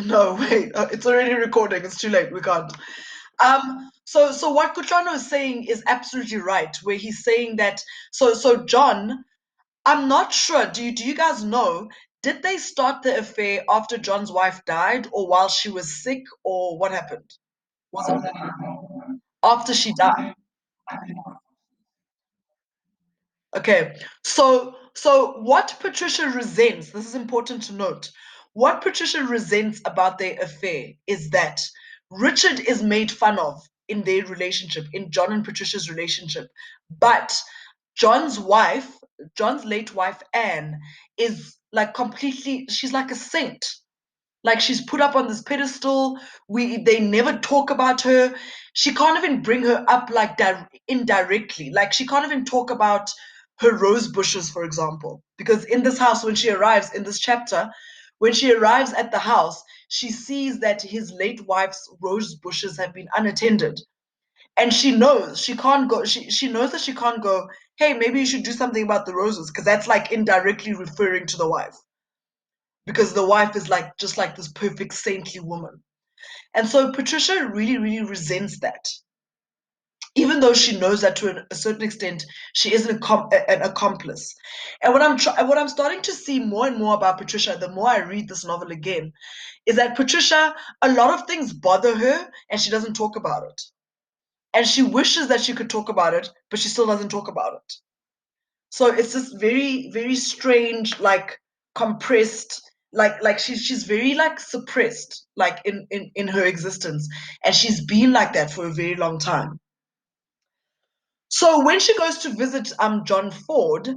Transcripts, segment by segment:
No, wait, it's already recording. It's too late. We can't. So what Kutlano is saying is absolutely right, where he's saying that. So John, I'm not sure. Do you guys know? Did they start the affair after John's wife died, or while she was sick, or what happened? Was it after she died? Okay. So what Patricia resents, this is important to note. What Patricia resents about their affair is that Richard is made fun of in their relationship, in John and Patricia's relationship. But John's wife, John's late wife Anne, is like completely, she's like a saint. Like she's put up on this pedestal. They never talk about her. She can't even bring her up like indirectly. Like she can't even talk about her rose bushes, for example. Because in this house, when she arrives in this chapter, when she arrives at the house, she sees that his late wife's rose bushes have been unattended. And she knows she can't go, she knows that she can't go, hey, maybe you should do something about the roses, because that's like indirectly referring to the wife, because the wife is like just like this perfect saintly woman. And so Patricia really, really resents that, even though she knows that to a certain extent she is an accomplice. And what I'm starting to see more and more about Patricia, the more I read this novel again, is that Patricia, a lot of things bother her, and she doesn't talk about it. And she wishes that she could talk about it, but she still doesn't talk about it. So it's this very, very strange, like compressed, like she's very like suppressed, like in her existence, and she's been like that for a very long time. So when she goes to visit John Ford,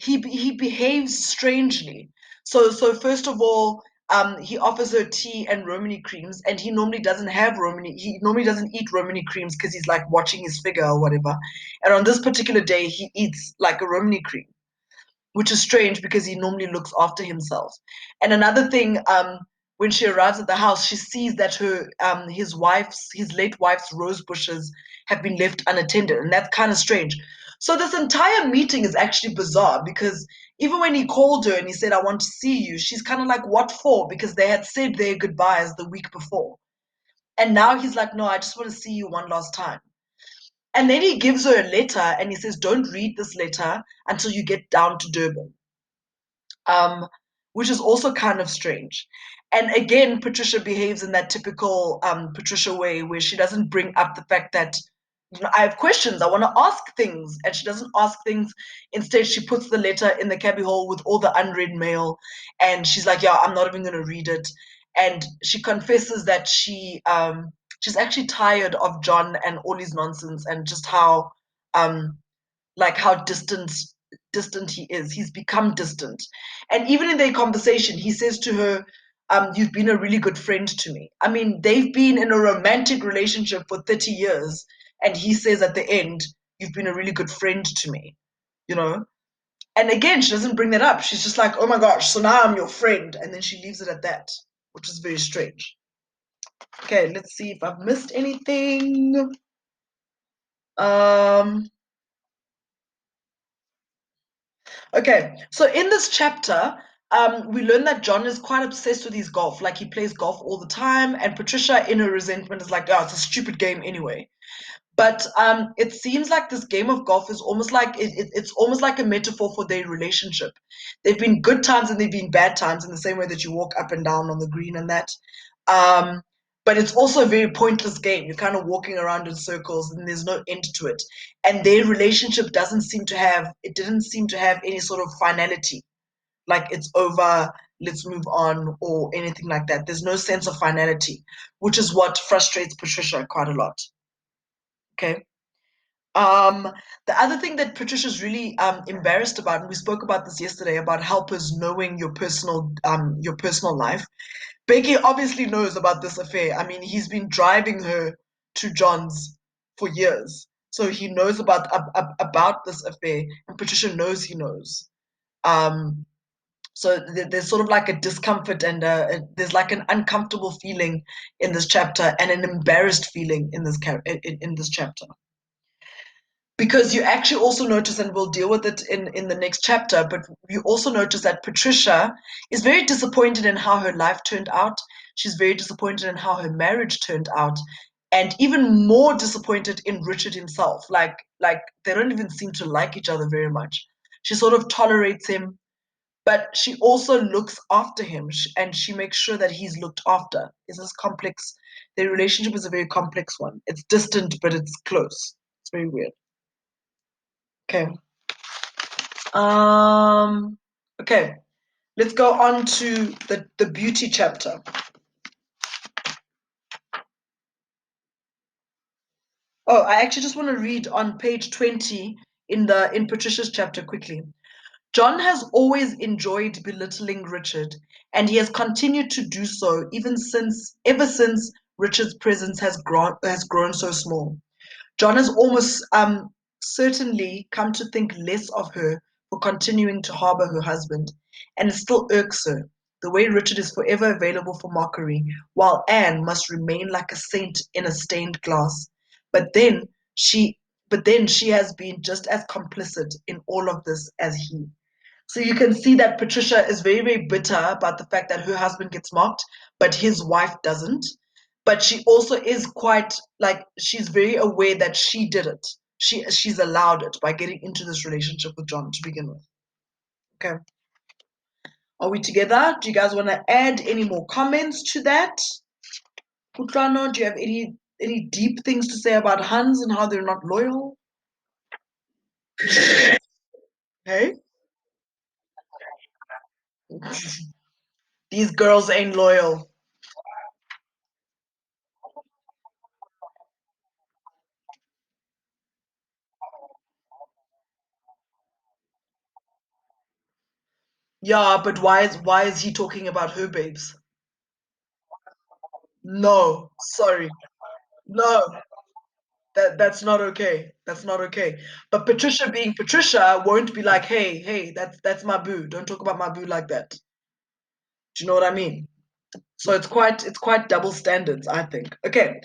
he behaves strangely. So first of all, he offers her tea and Romany creams, and he normally doesn't have Romany. He normally doesn't eat Romany creams because he's like watching his figure or whatever. And on this particular day, he eats like a Romany cream, which is strange because he normally looks after himself. And another thing, when she arrives at the house, she sees that his late wife's rose bushes have been left unattended, and that's kind of strange. So this entire meeting is actually bizarre because even when he called her and he said, "I want to see you," she's kind of like, "What for?" Because they had said their goodbyes the week before, and now he's like, "No, I just want to see you one last time." And then he gives her a letter and he says, "Don't read this letter until you get down to Durban," um, which is also kind of strange. And again, Patricia behaves in that typical Patricia way where she doesn't bring up the fact that, I have questions, I want to ask things, and she doesn't ask things. Instead, she puts the letter in the cabbie hole with all the unread mail, and she's like, "Yeah, I'm not even going to read it." And she confesses that she's actually tired of John and all his nonsense, and just how um, how distant he is. He's become distant. And even in their conversation, he says to her, "You've been a really good friend to me." I mean, they've been in a romantic relationship for 30 years, and he says at the end, "You've been a really good friend to me," you know? And again, she doesn't bring that up. She's just like, "Oh my gosh, so now I'm your friend." And then she leaves it at that, which is very strange. Okay, let's see if I've missed anything. Um, Okay, so in this chapter, we learn that John is quite obsessed with his golf. Like he plays golf all the time, and Patricia, in her resentment, is like, "Oh, it's a stupid game anyway." But it seems like this game of golf is almost like it's almost like a metaphor for their relationship. There've been good times and there've been bad times in the same way that you walk up and down on the green and that. Um, but it's also a very pointless game. You're kind of walking around in circles and there's no end to it. And their relationship it didn't seem to have any sort of finality. Like it's over, let's move on, or anything like that. There's no sense of finality, which is what frustrates Patricia quite a lot. Okay. Um, the other thing that Patricia's really embarrassed about, and we spoke about this yesterday, about helpers knowing your personal life. Becky obviously knows about this affair. I mean, he's been driving her to John's for years, so he knows about this affair, and Patricia knows he knows. Um, so there's sort of like a discomfort, and there's like an uncomfortable feeling in this chapter, and an embarrassed feeling in this chapter. because you actually also notice, and we'll deal with it in the next chapter, but you also notice that Patricia is very disappointed in how her life turned out. She's very disappointed in how her marriage turned out, and even more disappointed in Richard himself. Like they don't even seem to like each other very much. She sort of tolerates him, but she also looks after him, and she makes sure that he's looked after. It's this complex. Their relationship is a very complex one. It's distant, but it's close. It's very weird. Okay. Um, okay, let's go on to the beauty chapter. Oh, I actually just want to read on page 20 in Patricia's chapter quickly. John has always enjoyed belittling Richard, and he has continued to do so ever since Richard's presence has grown so small. John has almost certainly come to think less of her for continuing to harbor her husband, and it still irks her, the way Richard is forever available for mockery, while Anne must remain like a saint in a stained glass. But then she but then she has been just as complicit in all of this as he. So you can see that Patricia is very, very bitter about the fact that her husband gets mocked, but his wife doesn't. But she also is quite like she's very aware that she did it. She's allowed it by getting into this relationship with John to begin with. Okay. Are we together? Do you guys want to add any more comments to that? Kutlano, do you have any deep things to say about Hans and how they're not loyal? Hey? These girls ain't loyal. Yeah, but why is he talking about her babes? No, sorry. No, that's not okay. That's not okay. But Patricia being Patricia won't be like, hey, hey, that's my boo. Don't talk about my boo like that. Do you know what I mean? So it's quite double standards, I think. Okay.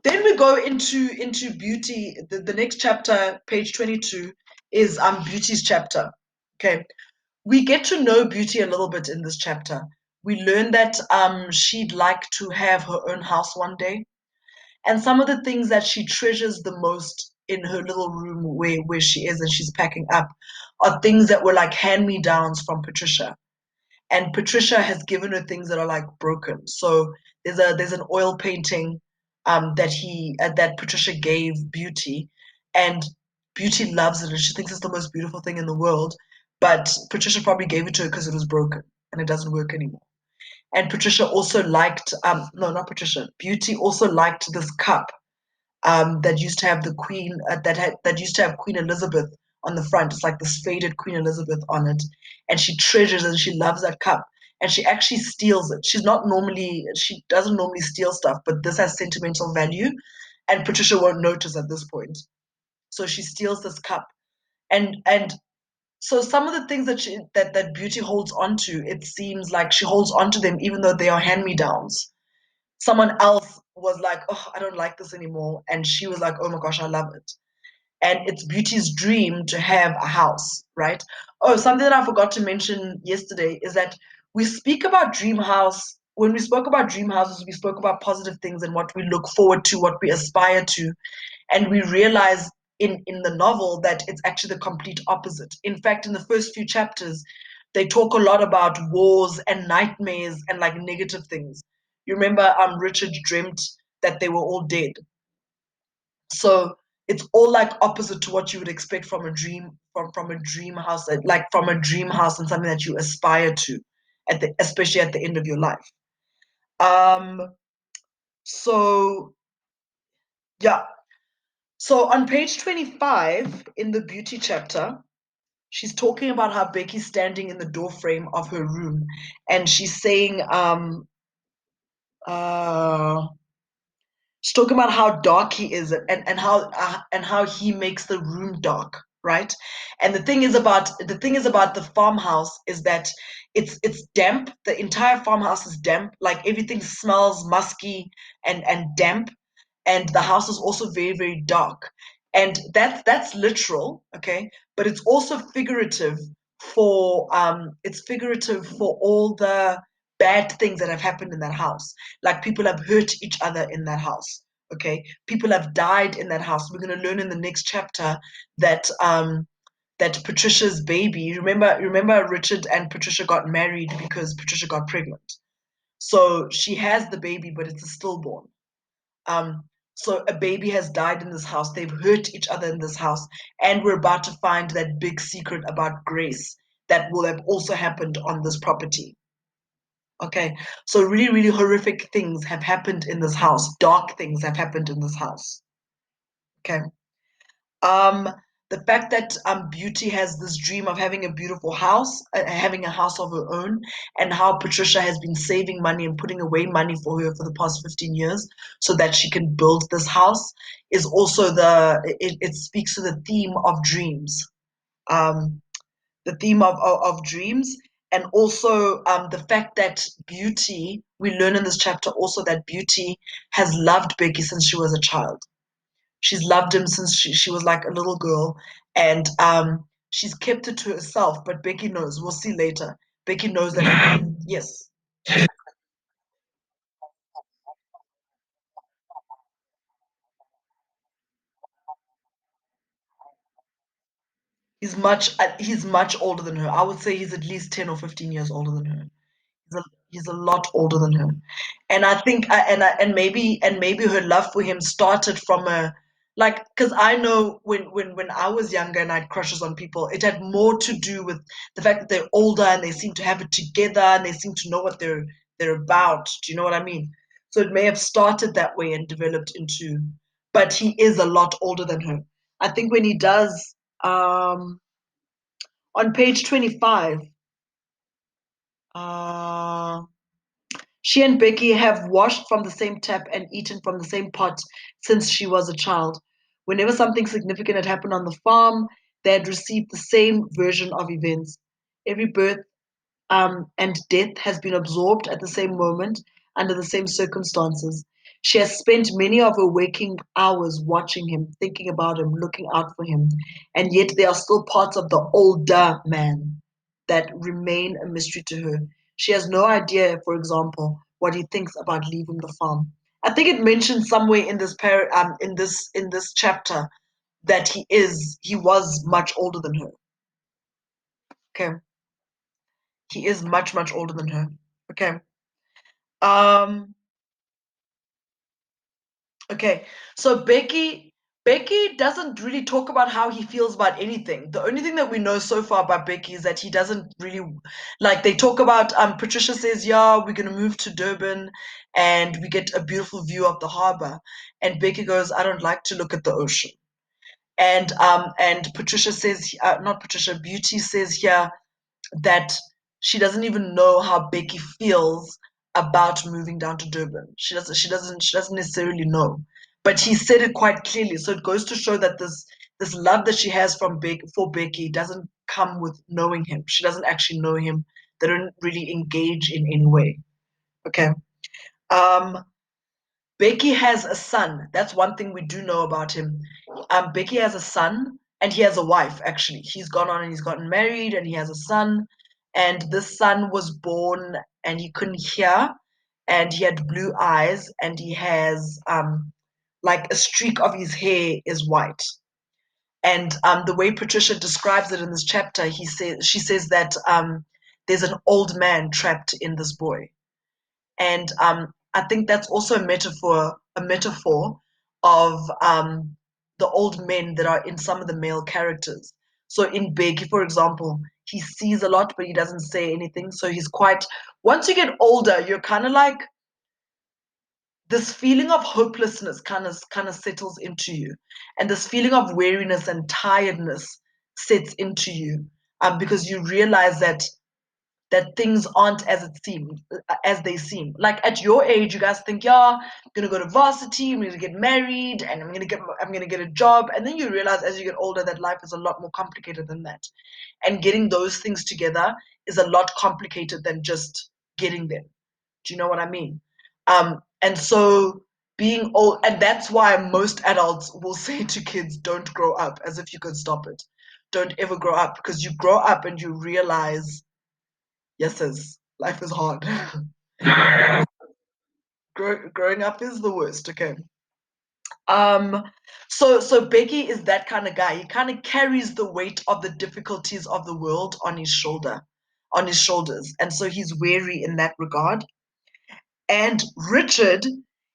Then we go into beauty. The next chapter, page 22, is beauty's chapter. Okay. We get to know Beauty a little bit in this chapter. We learn that she'd like to have her own house one day. And some of the things that she treasures the most in her little room where she is and she's packing up are things that were like hand me downs from Patricia. And Patricia has given her things that are like broken. So there's an oil painting that Patricia gave Beauty, and Beauty loves it and she thinks it's the most beautiful thing in the world. But Patricia probably gave it to her because it was broken and it doesn't work anymore. And Patricia also liked no, not Patricia. Beauty also liked this cup that used to have the Queen that used to have Queen Elizabeth on the front. It's like this faded Queen Elizabeth on it, and she treasures and she loves that cup. And she actually steals it. She doesn't normally steal stuff, but this has sentimental value, and Patricia won't notice at this point. So she steals this cup, and so some of the things that Beauty holds on to, it seems like she holds on to them even though they are hand me downs. Someone else was like, oh, I don't like this anymore. And she was like, oh my gosh, I love it. And it's Beauty's dream to have a house, right? Oh, something that I forgot to mention yesterday is that we speak about dream house. When we spoke about dream houses, we spoke about positive things and what we look forward to, what we aspire to. And we realize in the novel that it's actually the complete opposite. In fact, in the first few chapters, they talk a lot about wars and nightmares and like negative things. You remember Richard dreamt that they were all dead. So it's all like opposite to what you would expect from a dream from a dream house, like from a dream house and something that you aspire to especially at the end of your life. Um so yeah. So on page 25 in the beauty chapter, she's talking about how Becky's standing in the door frame of her room and she's saying uh she's talking about how dark he is and how he makes the room dark, right? And the thing is about the farmhouse is that it's damp. The entire farmhouse is damp. Like everything smells musky and damp, and the house is also very very dark. And that's literal, okay, but it's also figurative for it's figurative for all the bad things that have happened in that house. Like people have hurt each other in that house, okay, people have died in that house. We're going to learn in the next chapter that that Patricia's baby, remember Richard and Patricia got married because Patricia got pregnant, so she has the baby but it's a stillborn. um, so a baby has died in this house. They've hurt each other in this house, and we're about to find that big secret about grace that will have also happened on this property. Okay, so really, really horrific things have happened in this house. Dark things have happened in this house. Okay. Um, the fact that Beauty has this dream of having a beautiful house, having a house of her own, and how Patricia has been saving money and putting away money for her for the past 15 years so that she can build this house is also it speaks to the theme of dreams. Um, the theme of dreams. And also the fact that Beauty, we learn in this chapter also that Beauty has loved Becky since she was a child. She's loved him since she was like a little girl, and she's kept it to herself. But Becky knows. We'll see later. Becky knows that. Yes, he's much older than her. I would say he's at least 10 or 15 years older than her. He's a lot older than her, and I think and maybe her love for him started from a like because I know when I was younger and I had crushes on people, it had more to do with the fact that they're older and they seem to have it together and they seem to know what they're about. Do you know what I mean? So it may have started that way and developed into, but he is a lot older than her. I think when he does on page 25. Uh, She and Becky have washed from the same tap and eaten from the same pot since she was a child. Whenever something significant had happened on the farm, they had received the same version of events. Every birth and death has been absorbed at the same moment under the same circumstances. She has spent many of her waking hours watching him, thinking about him, looking out for him, and yet there are still parts of the older man that remain a mystery to her. She has no idea, for example, what he thinks about leaving the farm. I think it mentions somewhere in in this chapter that he was much older than her. Okay, he is much older than her. Okay. Um, okay. So Becky doesn't really talk about how he feels about anything. The only thing that we know so far about Becky is that he doesn't really like they talk about Patricia says, "Yeah, we're gonna move to Durban and we get a beautiful view of the harbor." And Becky goes, "I don't like to look at the ocean." And Patricia says, not Patricia, Beauty says here that she doesn't even know how Becky feels about moving down to Durban. She doesn't necessarily know. But he said it quite clearly. So it goes to show that this love that she has for Becky doesn't come with knowing him. She doesn't actually know him. They don't really engage in any way. Okay. Um Becky has a son. That's one thing we do know about him. Becky has a son and he has a wife, actually. He's gone on and he's gotten married and he has a son. And this son was born and he couldn't hear and he had blue eyes and he has like a streak of his hair is white. And the way Patricia describes it in this chapter, she says that there's an old man trapped in this boy. And I think that's also a metaphor of the old men that are in some of the male characters. So in Big, for example, he sees a lot, but he doesn't say anything. So he's quite, once you get older, you're kind of like, this feeling of hopelessness kind of settles into you, and this feeling of weariness and tiredness sets into you, because you realize that things aren't as they seem. Like at your age, you guys think, yeah, I'm gonna go to varsity, I'm gonna get married, and I'm gonna get a job, and then you realize as you get older that life is a lot more complicated than that, and getting those things together is a lot complicated than just getting them. Do you know what I mean? And so being old, and that's why most adults will say to kids, don't grow up, as if you could stop it. Don't ever grow up, because you grow up and you realize, yes, life is hard. Growing up is the worst. Okay. Um, so Becky is that kind of guy. He kind of carries the weight of the difficulties of the world on his shoulders, and so he's wary in that regard. And Richard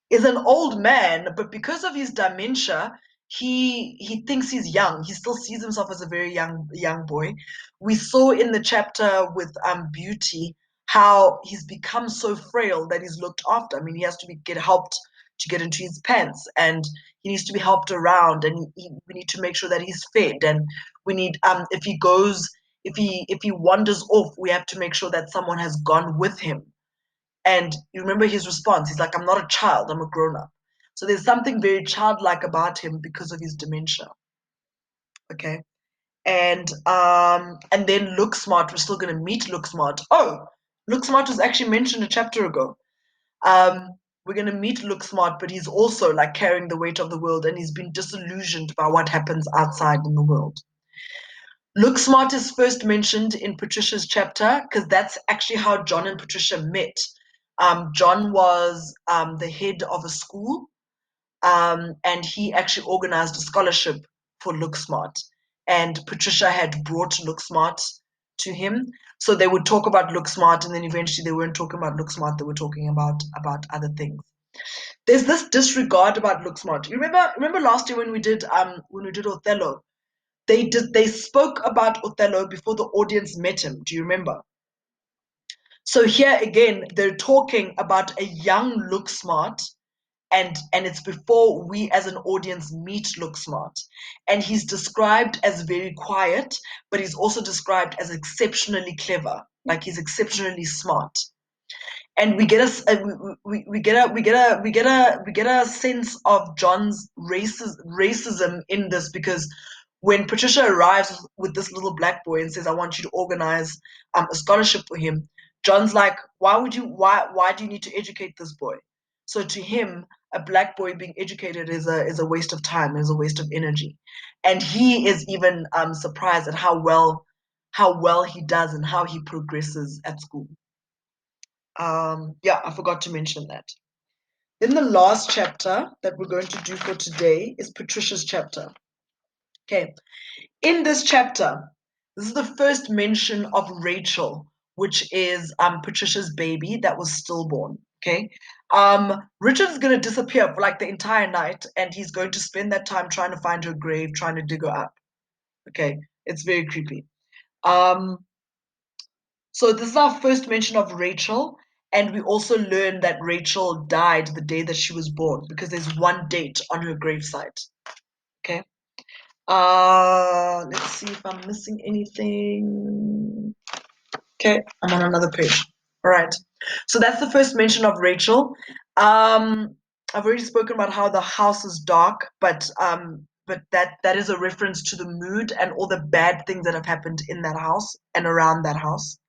is an old man, but because of his dementia, he thinks he's young. He still sees himself as a very young boy. We saw in the chapter with Beauty how he's become so frail that he's looked after. I mean, he has to get helped to get into his pants, and he needs to be helped around, and we need to make sure that he's fed, and we need if he goes if he wanders off, we have to make sure that someone has gone with him. And you remember his response. He's like, I'm not a child, I'm a grown up. So there's something very childlike about him because of his dementia. Okay. And then Look Smart, we're still gonna meet Look Smart. Oh, Look Smart was actually mentioned a chapter ago. We're gonna meet Look Smart, but he's also like carrying the weight of the world, and he's been disillusioned by what happens outside in the world. Look Smart is first mentioned in Patricia's chapter because that's actually how John and Patricia met. John was the head of a school, and he actually organized a scholarship for Look Smart. And Patricia had brought Look Smart to him. So they would talk about Look Smart, and then eventually they weren't talking about Look Smart, they were talking about other things. There's this disregard about Look Smart. You remember last year when we did Othello? They spoke about Othello before the audience met him. Do you remember? So here again, they're talking about a young Look Smart, and it's before we as an audience meet Look Smart. And he's described as very quiet, but he's also described as exceptionally clever, like he's exceptionally smart. And we get a sense of John's racism in this, because when Patricia arrives with this little black boy and says, "I want you to organize a scholarship for him," John's like, why do you need to educate this boy? So to him, a black boy being educated is a waste of time, is a waste of energy, and he is even surprised at how well he does and how he progresses at school. Yeah, I forgot to mention that. Then the last chapter that we're going to do for today is Patricia's chapter. Okay, in this chapter, this is the first mention of Rachel, which is Patricia's baby that was stillborn. Okay, Richard's gonna disappear for like the entire night, and he's going to spend that time trying to find her grave, trying to dig her up. Okay, it's very creepy. Um, So this is our first mention of Rachel, and we also learn that Rachel died the day that she was born, because there's one date on her gravesite. Okay. Let's see if I'm missing anything. Okay, I'm on another page. All right. So that's the first mention of Rachel. I've already spoken about how the house is dark, but that is a reference to the mood and all the bad things that have happened in that house and around that house.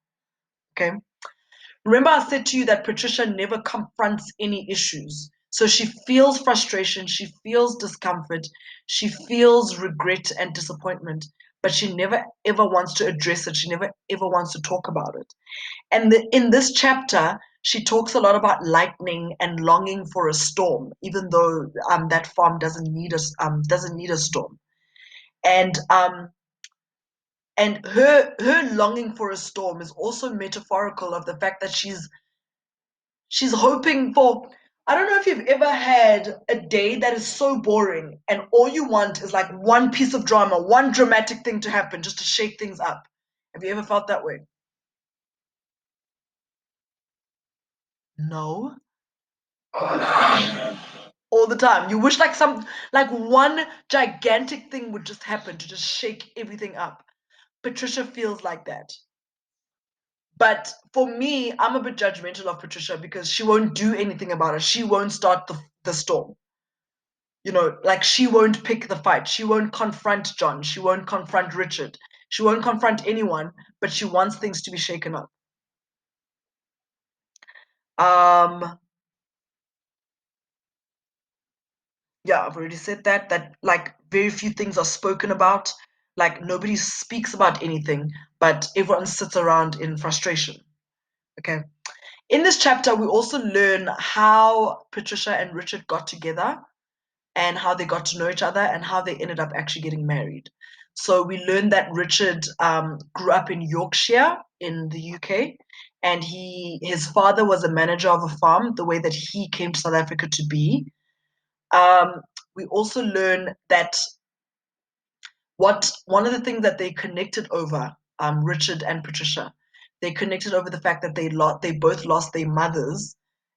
Okay. Remember, I said to you that Patricia never confronts any issues. So she feels frustration, she feels discomfort, she feels regret and disappointment, but she never ever wants to address it. She never ever wants to talk about it. And in this chapter, she talks a lot about lightning and longing for a storm, even though that farm doesn't need a storm. And her longing for a storm is also metaphorical of the fact that she's hoping for. I don't know if you've ever had a day that is so boring and all you want is like one piece of drama, one dramatic thing to happen just to shake things up. Have you ever felt that way? No. All the time. You wish like one gigantic thing would just happen to just shake everything up. Patricia feels like that. But for me, I'm a bit judgmental of Patricia because she won't do anything about it. She won't start the storm. Like she won't pick the fight. She won't confront John. She won't confront Richard. She won't confront anyone, but she wants things to be shaken up. Um, Yeah, I've already said that. That like very few things are spoken about. Like nobody speaks about anything, but everyone sits around in frustration. Okay. In this chapter, we also learn how Patricia and Richard got together and how they got to know each other and how they ended up actually getting married. So we learned that Richard grew up in Yorkshire in the UK, and his father was a manager of a farm. The way that he came to South Africa to be. Um, we also learn that what one of the things that they connected over, Richard and Patricia, they connected over the fact that they both lost their mothers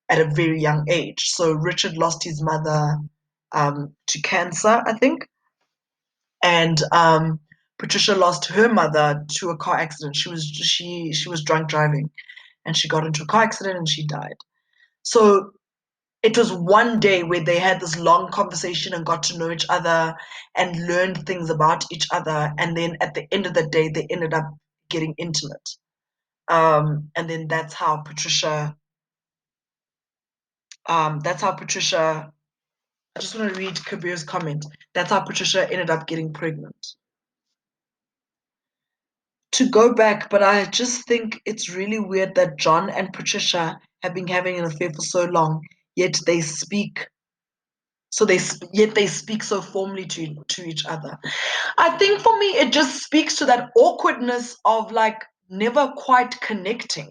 at a very young age. So Richard lost his mother to cancer, I think, and Patricia lost her mother to a car accident. She was drunk driving, and she got into a car accident and she died. So it was one day where they had this long conversation and got to know each other and learned things about each other. And then at the end of the day, they ended up getting intimate. And then that's how Patricia, I just want to read Kabir's comment. That's how Patricia ended up getting pregnant. To go back, but I just think it's really weird that John and Patricia have been having an affair for so long, yet they speak yet they speak so formally to each other. I think for me, it just speaks to that awkwardness of like never quite connecting.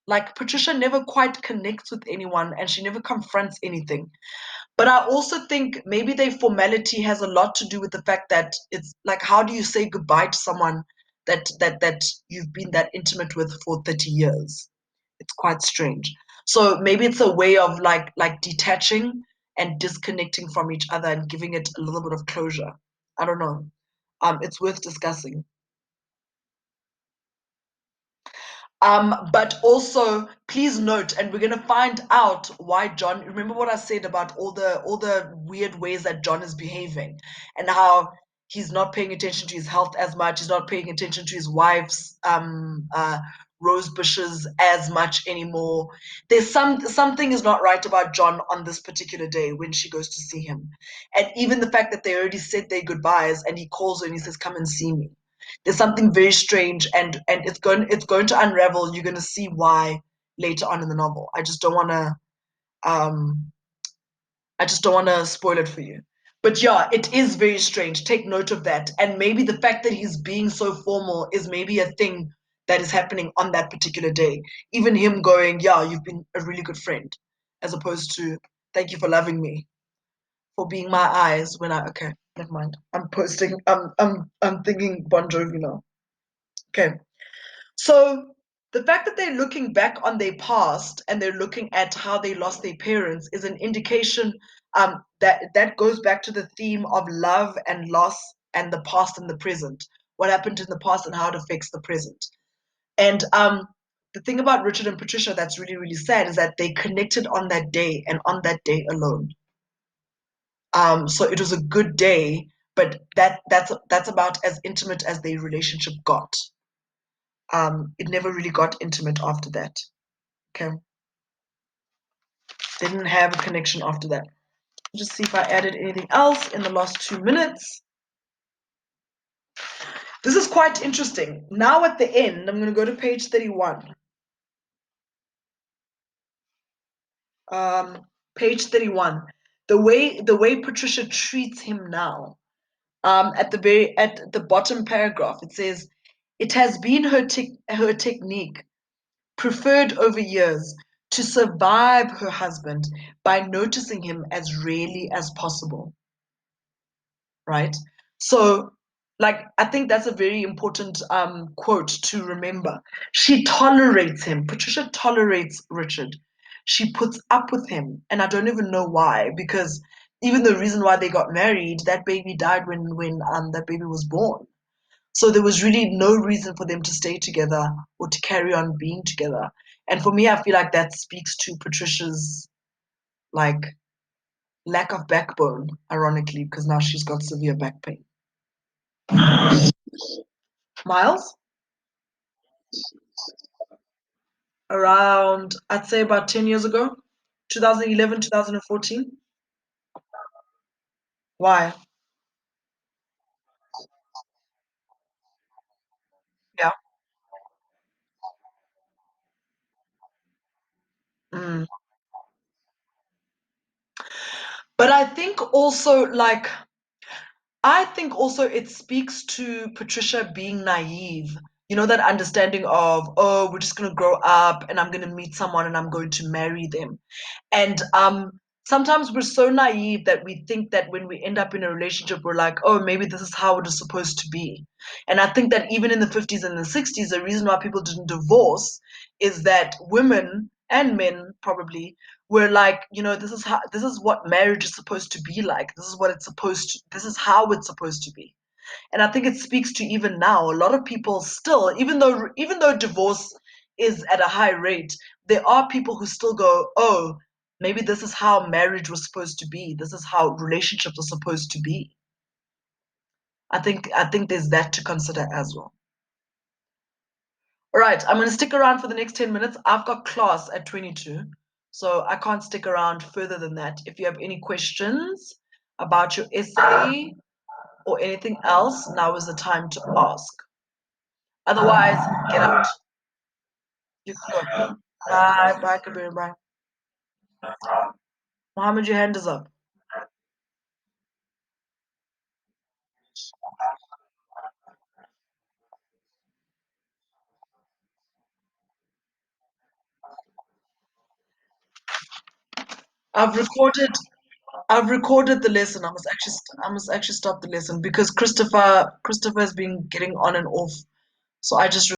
Like Patricia never quite connects with anyone and she never confronts anything. But I also think maybe their formality has a lot to do with the fact that it's like, how do you say goodbye to someone that you've been that intimate with for 30 years? It's quite strange. So maybe it's a way of like detaching and disconnecting from each other and giving it a little bit of closure. I don't know. It's worth discussing. But also, please note, and we're gonna find out why John. Remember what I said about all the weird ways that John is behaving, and how he's not paying attention to his health as much. He's not paying attention to his wife's rose bushes as much anymore. There's something is not right about John on this particular day when she goes to see him, and even the fact that they already said their goodbyes, and he calls her and he says, "Come and see me." There's something very strange, and it's going to unravel. You're going to see why later on in the novel. Um I just don't want to spoil it for you. But yeah, it is very strange. Take note of that. And maybe the fact that he's being so formal is maybe a thing that is happening on that particular day. Even him going, "Yeah, you've been a really good friend," as opposed to, "Thank you for loving me, for being my eyes when I." Okay, never mind. I'm posting. I'm thinking Bon Jovi now. Okay. So the fact that they're looking back on their past and they're looking at how they lost their parents is an indication that goes back to the theme of love and loss and the past and the present. What happened in the past and how it affects the present. And the thing about Richard and Patricia that's really, really sad is that they connected on that day and on that day alone. So it was a good day, but that's about as intimate as their relationship got. It never really got intimate after that. Okay. They didn't have a connection after that. Just see if I added anything else in the last 2 minutes. This is quite interesting. Now at the end, I'm going to go to page 31. Page 31. The way Patricia treats him now. At the bottom paragraph, it says, "It has been her technique preferred over years to survive her husband by noticing him as rarely as possible," right? So, like, I think that's a very important quote to remember. She tolerates him. Patricia tolerates Richard. She puts up with him, and I don't even know why, because even the reason why they got married, that baby died when that baby was born. So there was really no reason for them to stay together or to carry on being together. And for me, I feel like that speaks to Patricia's like lack of backbone, ironically, because now she's got severe back pain. Miles, around, I'd say about 10 years ago, 2011, 2014. Why? Yeah. Mm. But I think also it speaks to Patricia being naive. You know, that understanding of, oh, we're just going to grow up and I'm going to meet someone and I'm going to marry them. And sometimes we're so naive that we think that when we end up in a relationship, we're like, oh, maybe this is how it is supposed to be. And I think that even in the 50s and the 60s, the reason why people didn't divorce is that women and men probably were like, this is what marriage is supposed to be like. This is how it's supposed to be. And I think it speaks to even now, a lot of people still, even though divorce is at a high rate, there are people who still go, oh, maybe this is how marriage was supposed to be. This is how relationships are supposed to be. I think there's that to consider as well. All right, I'm going to stick around for the next 10 minutes. I've got class at 22, so I can't stick around further than that. If you have any questions about your essay or anything else, now is the time to ask. Otherwise, get out. You go. Bye, bye, Kabir, bye. Mohammed, your hand is up. I've recorded. I've recorded the lesson. I must actually stop the lesson because Christopher has been getting on and off. So I just